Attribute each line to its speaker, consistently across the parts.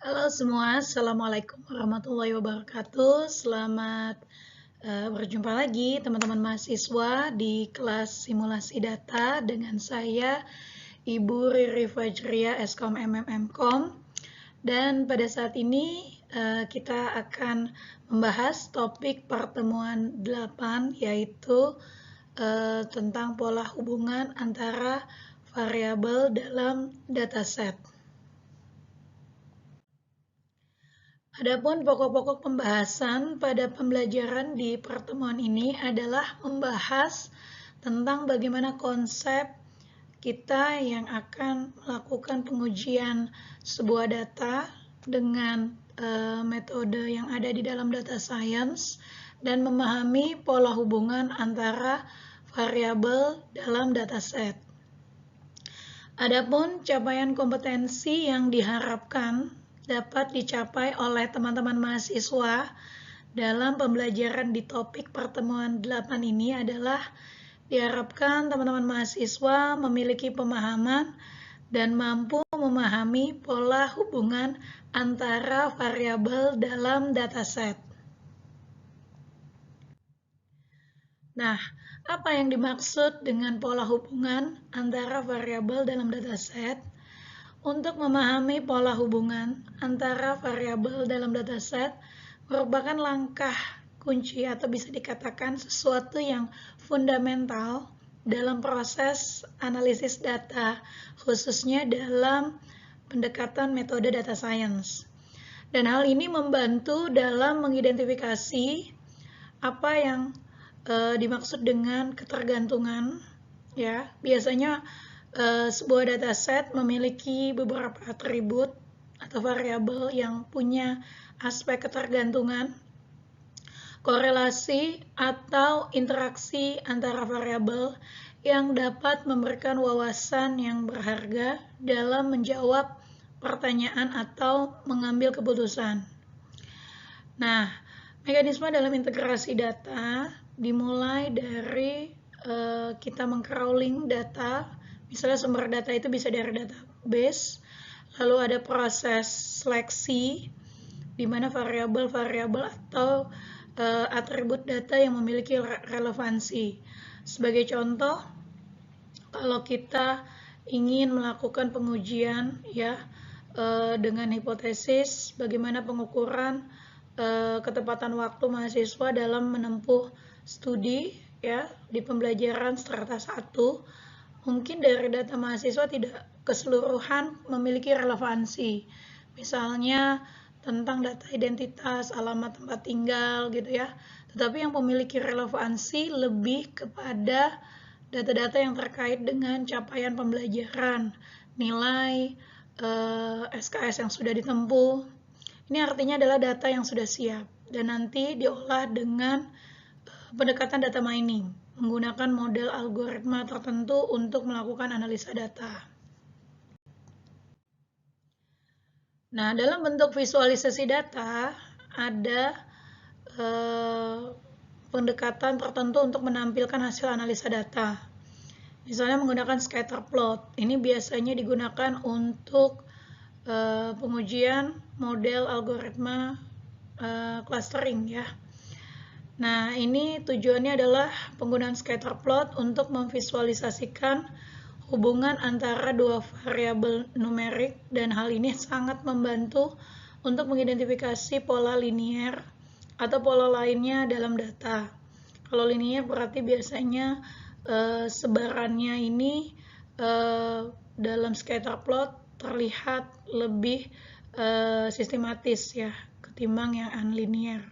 Speaker 1: Halo semua, Assalamualaikum warahmatullahi wabarakatuh. Selamat berjumpa lagi teman-teman mahasiswa di kelas simulasi data dengan saya, Ibu Riri Fajria, Eskom MMM.com. Dan pada saat ini kita akan membahas topik pertemuan 8, yaitu tentang pola hubungan antara variabel dalam dataset. Adapun pokok-pokok pembahasan pada pembelajaran di pertemuan ini adalah membahas tentang bagaimana konsep kita yang akan melakukan pengujian sebuah data dengan metode yang ada di dalam data science dan memahami pola hubungan antara variabel dalam dataset. Adapun capaian kompetensi yang diharapkan dapat dicapai oleh teman-teman mahasiswa dalam pembelajaran di topik pertemuan 8 ini adalah diharapkan teman-teman mahasiswa memiliki pemahaman dan mampu memahami pola hubungan antara variabel dalam dataset. Nah, apa yang dimaksud dengan pola hubungan antara variabel dalam dataset? Untuk memahami pola hubungan antara variabel dalam dataset merupakan langkah kunci atau bisa dikatakan sesuatu yang fundamental dalam proses analisis data, khususnya dalam pendekatan metode data science. Dan hal ini membantu dalam mengidentifikasi apa yang dimaksud dengan ketergantungan. Ya, biasanya sebuah dataset memiliki beberapa atribut atau variabel yang punya aspek ketergantungan, korelasi atau interaksi antara variabel yang dapat memberikan wawasan yang berharga dalam menjawab pertanyaan atau mengambil keputusan. Nah, mekanisme dalam integrasi data dimulai dari kita meng-crawling data. Misalnya sumber data itu bisa dari database, lalu ada proses seleksi, di mana variabel-variabel atau atribut data yang memiliki relevansi. Sebagai contoh, kalau kita ingin melakukan pengujian ya dengan hipotesis bagaimana pengukuran ketepatan waktu mahasiswa dalam menempuh studi ya di pembelajaran strata 1, mungkin dari data mahasiswa tidak keseluruhan memiliki relevansi. Misalnya tentang data identitas, alamat tempat tinggal gitu ya. Tetapi yang memiliki relevansi lebih kepada data-data yang terkait dengan capaian pembelajaran, nilai SKS yang sudah ditempuh. Ini artinya adalah data yang sudah siap dan nanti diolah dengan pendekatan data mining menggunakan model algoritma tertentu untuk melakukan analisa data. Nah, dalam bentuk visualisasi data ada pendekatan tertentu untuk menampilkan hasil analisa data. Misalnya menggunakan scatter plot. Ini biasanya digunakan untuk pengujian model algoritma clustering ya. Nah, ini tujuannya adalah penggunaan scatter plot untuk memvisualisasikan hubungan antara dua variabel numerik, dan hal ini sangat membantu untuk mengidentifikasi pola linier atau pola lainnya dalam data. Kalau linier berarti biasanya sebarannya ini dalam scatter plot terlihat lebih sistematis ya ketimbang yang unlinear.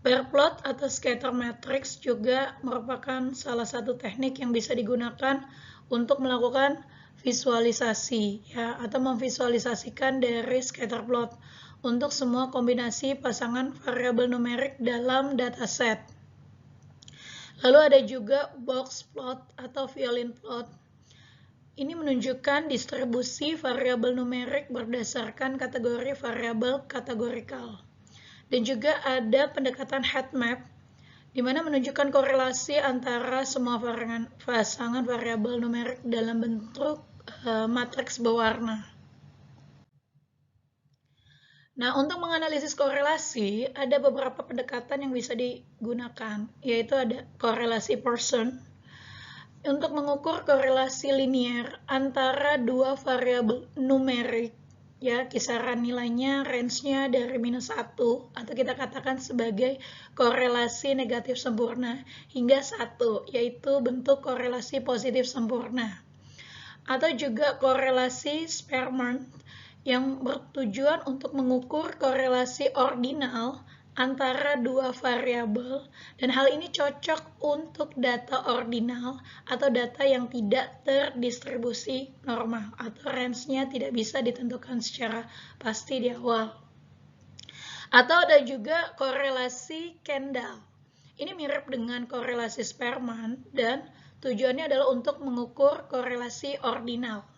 Speaker 1: Pair plot atau scatter matrix juga merupakan salah satu teknik yang bisa digunakan untuk melakukan visualisasi ya atau memvisualisasikan dari scatter plot untuk semua kombinasi pasangan variabel numerik dalam dataset. Lalu ada juga box plot atau violin plot. Ini menunjukkan distribusi variabel numerik berdasarkan kategori variabel kategorikal. Dan juga ada pendekatan heat map, di mana menunjukkan korelasi antara semua pasangan variabel numerik dalam bentuk matriks berwarna. Nah, untuk menganalisis korelasi, ada beberapa pendekatan yang bisa digunakan, yaitu ada korelasi Pearson, untuk mengukur korelasi linear antara dua variabel numerik, ya, kisaran nilainya range-nya dari -1 atau kita katakan sebagai korelasi negatif sempurna hingga 1, yaitu bentuk korelasi positif sempurna. Atau juga korelasi Spearman yang bertujuan untuk mengukur korelasi ordinal antara dua variabel, dan hal ini cocok untuk data ordinal atau data yang tidak terdistribusi normal atau range-nya tidak bisa ditentukan secara pasti di awal. Atau ada juga korelasi Kendall. Ini mirip dengan korelasi Spearman dan tujuannya adalah untuk mengukur korelasi ordinal.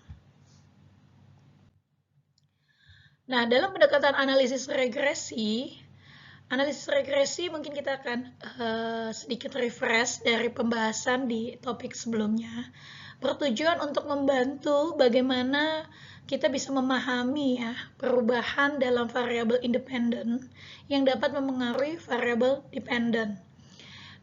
Speaker 1: Nah, dalam pendekatan analisis regresi mungkin kita akan sedikit refresh dari pembahasan di topik sebelumnya. Bertujuan untuk membantu bagaimana kita bisa memahami ya perubahan dalam variabel independen yang dapat mempengaruhi variabel dependen.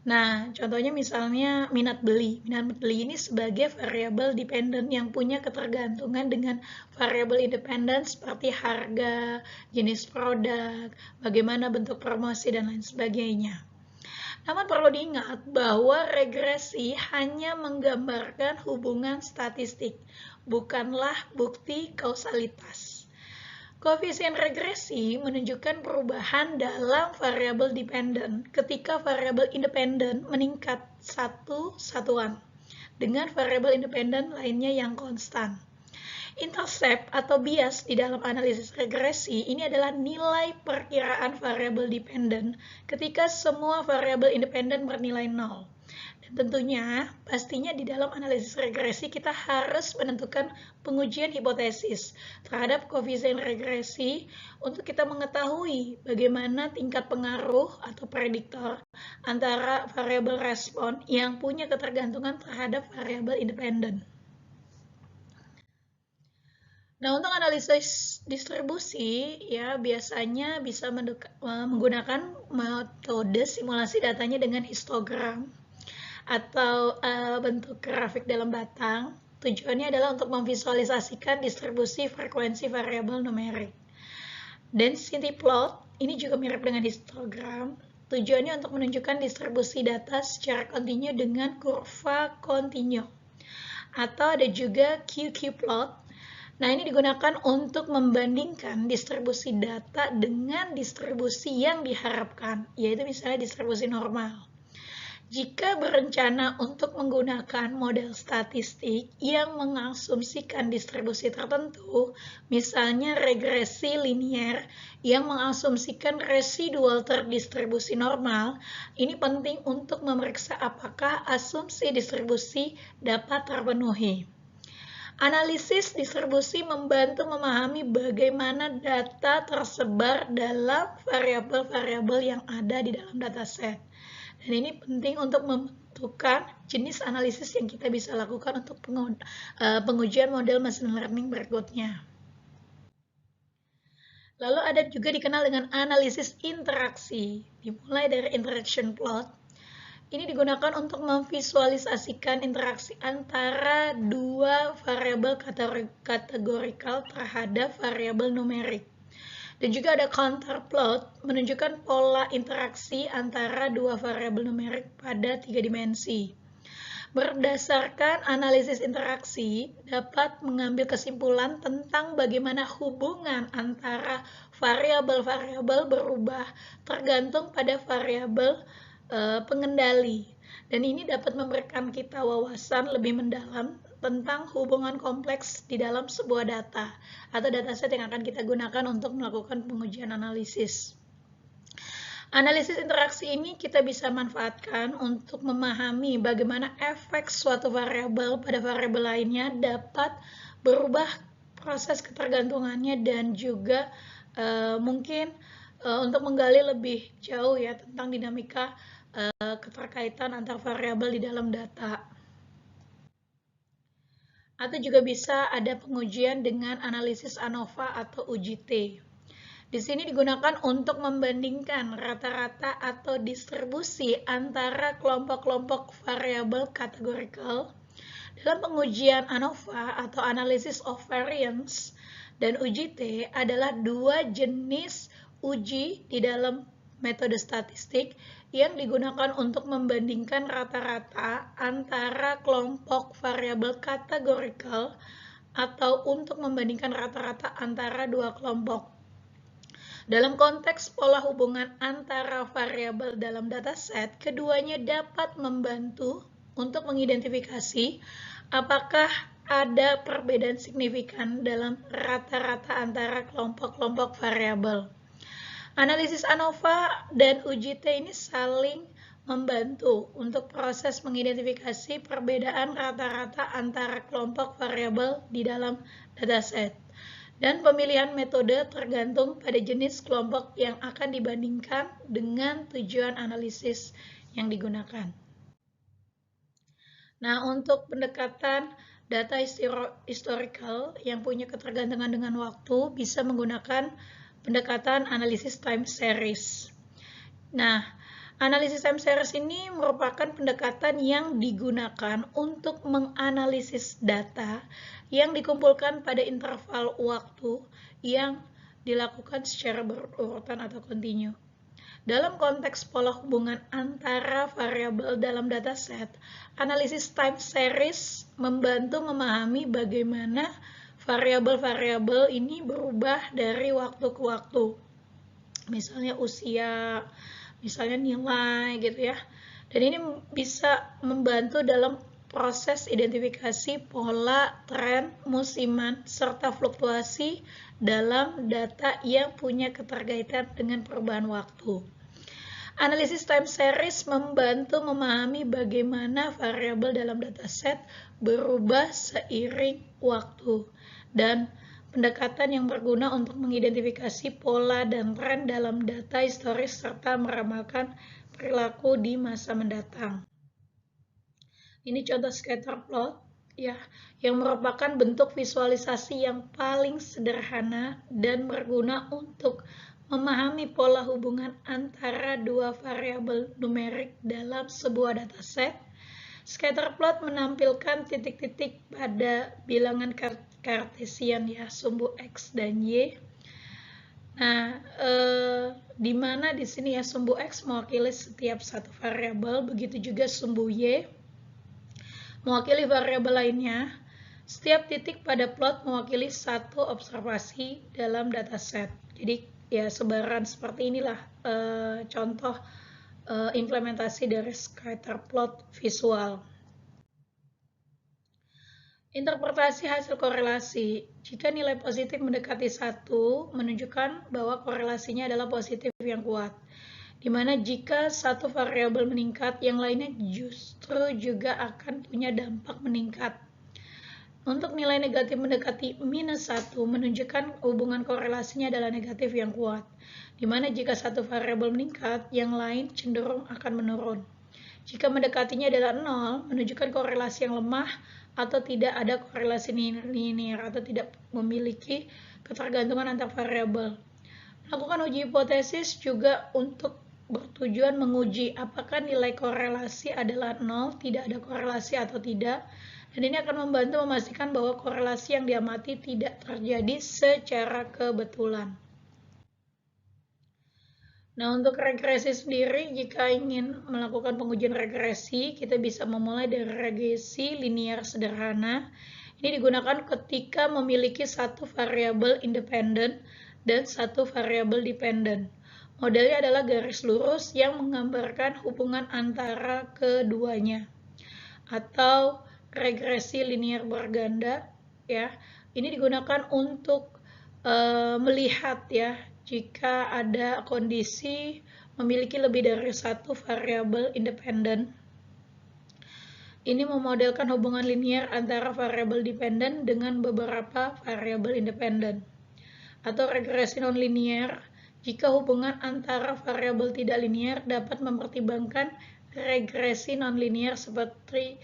Speaker 1: Nah, contohnya misalnya minat beli. Minat beli ini sebagai variabel dependen yang punya ketergantungan dengan variabel independen seperti harga, jenis produk, bagaimana bentuk promosi, dan lain sebagainya. Namun perlu diingat bahwa regresi hanya menggambarkan hubungan statistik, bukanlah bukti kausalitas. Koefisien regresi menunjukkan perubahan dalam variabel dependen ketika variabel independen meningkat satu satuan dengan variabel independen lainnya yang konstan. Intercept atau bias di dalam analisis regresi ini adalah nilai perkiraan variabel dependen ketika semua variabel independen bernilai 0. Dan tentunya, pastinya di dalam analisis regresi kita harus menentukan pengujian hipotesis terhadap koefisien regresi untuk kita mengetahui bagaimana tingkat pengaruh atau prediktor antara variabel respon yang punya ketergantungan terhadap variabel independen. Nah, untuk analisis distribusi, ya biasanya bisa menggunakan metode simulasi datanya dengan histogram atau bentuk grafik dalam batang. Tujuannya adalah untuk memvisualisasikan distribusi frekuensi variabel numerik. Density plot ini juga mirip dengan histogram. Tujuannya untuk menunjukkan distribusi data secara kontinu dengan kurva kontinu. Atau ada juga QQ plot. Nah, ini digunakan untuk membandingkan distribusi data dengan distribusi yang diharapkan, yaitu misalnya distribusi normal. Jika berencana untuk menggunakan model statistik yang mengasumsikan distribusi tertentu, misalnya regresi linear yang mengasumsikan residual terdistribusi normal, ini penting untuk memeriksa apakah asumsi distribusi dapat terpenuhi. Analisis distribusi membantu memahami bagaimana data tersebar dalam variabel-variabel yang ada di dalam dataset. Dan ini penting untuk menentukan jenis analisis yang kita bisa lakukan untuk pengujian model machine learning berikutnya. Lalu ada juga dikenal dengan analisis interaksi, dimulai dari interaction plot. Ini digunakan untuk memvisualisasikan interaksi antara dua variabel kategorikal terhadap variabel numerik. Dan juga ada counter plot menunjukkan pola interaksi antara dua variabel numerik pada 3 dimensi. Berdasarkan analisis interaksi, dapat mengambil kesimpulan tentang bagaimana hubungan antara variabel-variabel berubah tergantung pada variabel pengendali. Dan ini dapat memberikan kita wawasan lebih mendalam tentang hubungan kompleks di dalam sebuah data atau dataset yang akan kita gunakan untuk melakukan pengujian analisis. Analisis interaksi ini kita bisa manfaatkan untuk memahami bagaimana efek suatu variabel pada variabel lainnya dapat berubah proses ketergantungannya dan juga mungkin untuk menggali lebih jauh ya tentang dinamika keterkaitan antar variabel di dalam data. Atau juga bisa ada pengujian dengan analisis ANOVA atau UGT. Di sini digunakan untuk membandingkan rata-rata atau distribusi antara kelompok-kelompok variabel kategorikal. Dalam pengujian ANOVA atau Analysis of Variance dan UJT adalah dua jenis uji di dalam metode statistik yang digunakan untuk membandingkan rata-rata antara kelompok variabel kategorikal atau untuk membandingkan rata-rata antara dua kelompok. Dalam konteks pola hubungan antara variabel dalam dataset, keduanya dapat membantu untuk mengidentifikasi apakah ada perbedaan signifikan dalam rata-rata antara kelompok-kelompok variabel. Analisis ANOVA dan UJT ini saling membantu untuk proses mengidentifikasi perbedaan rata-rata antara kelompok variabel di dalam dataset. Dan pemilihan metode tergantung pada jenis kelompok yang akan dibandingkan dengan tujuan analisis yang digunakan. Nah, untuk pendekatan data historical yang punya ketergantungan dengan waktu bisa menggunakan pendekatan analisis time series. Nah, analisis time series ini merupakan pendekatan yang digunakan untuk menganalisis data yang dikumpulkan pada interval waktu yang dilakukan secara berurutan atau kontinu. Dalam konteks pola hubungan antara variabel dalam dataset, analisis time series membantu memahami bagaimana variabel-variabel ini berubah dari waktu ke waktu. Misalnya usia, misalnya nilai gitu ya. Dan ini bisa membantu dalam proses identifikasi pola, tren, musiman, serta fluktuasi dalam data yang punya keterkaitan dengan perubahan waktu. Analisis time series membantu memahami bagaimana variabel dalam dataset berubah seiring waktu dan pendekatan yang berguna untuk mengidentifikasi pola dan tren dalam data historis serta meramalkan perilaku di masa mendatang. Ini contoh scatter plot ya, yang merupakan bentuk visualisasi yang paling sederhana dan berguna untuk memahami pola hubungan antara dua variabel numerik dalam sebuah dataset. Scatter plot menampilkan titik-titik pada bilangan Cartesian ya, sumbu X dan Y. Nah, di mana di sini ya sumbu X mewakili setiap satu variabel, begitu juga sumbu Y mewakili variabel lainnya. Setiap titik pada plot mewakili satu observasi dalam dataset. Jadi ya sebaran seperti inilah contoh implementasi dari scatter plot visual. Interpretasi hasil korelasi. Jika nilai positif mendekati 1, menunjukkan bahwa korelasinya adalah positif yang kuat. Di mana jika satu variabel meningkat, yang lainnya justru juga akan punya dampak meningkat. Untuk nilai negatif mendekati -1, menunjukkan hubungan korelasinya adalah negatif yang kuat. Di mana jika satu variabel meningkat, yang lain cenderung akan menurun. Jika mendekatinya adalah 0, menunjukkan korelasi yang lemah atau tidak ada korelasi linear atau tidak memiliki ketergantungan antar variabel. Melakukan uji hipotesis juga untuk bertujuan menguji apakah nilai korelasi adalah 0, tidak ada korelasi atau tidak, dan ini akan membantu memastikan bahwa korelasi yang diamati tidak terjadi secara kebetulan. Nah, untuk regresi sendiri, jika ingin melakukan pengujian regresi, kita bisa memulai dari regresi linear sederhana. Ini digunakan ketika memiliki satu variabel independen dan satu variabel dependen. Modelnya adalah garis lurus yang menggambarkan hubungan antara keduanya. Atau regresi linear berganda, ya. Ini digunakan untuk melihat ya, jika ada kondisi memiliki lebih dari satu variabel independen. Ini memodelkan hubungan linear antara variabel dependen dengan beberapa variabel independen. Atau regresi nonlinear, jika hubungan antara variabel tidak linear dapat mempertimbangkan regresi nonlinear seperti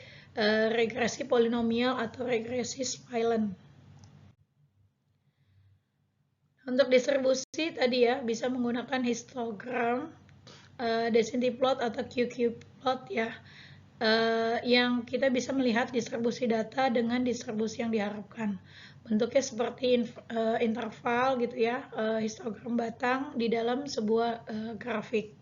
Speaker 1: regresi polinomial atau regresi spilent. Untuk distribusi tadi ya, bisa menggunakan histogram, density plot atau QQ plot ya, yang kita bisa melihat distribusi data dengan distribusi yang diharapkan. Bentuknya seperti interval gitu ya, histogram batang di dalam sebuah grafik.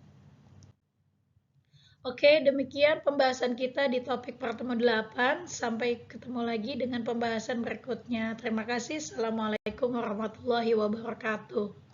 Speaker 1: Oke, demikian pembahasan kita di topik pertemuan 8. Sampai ketemu lagi dengan pembahasan berikutnya. Terima kasih. Assalamualaikum warahmatullahi wabarakatuh.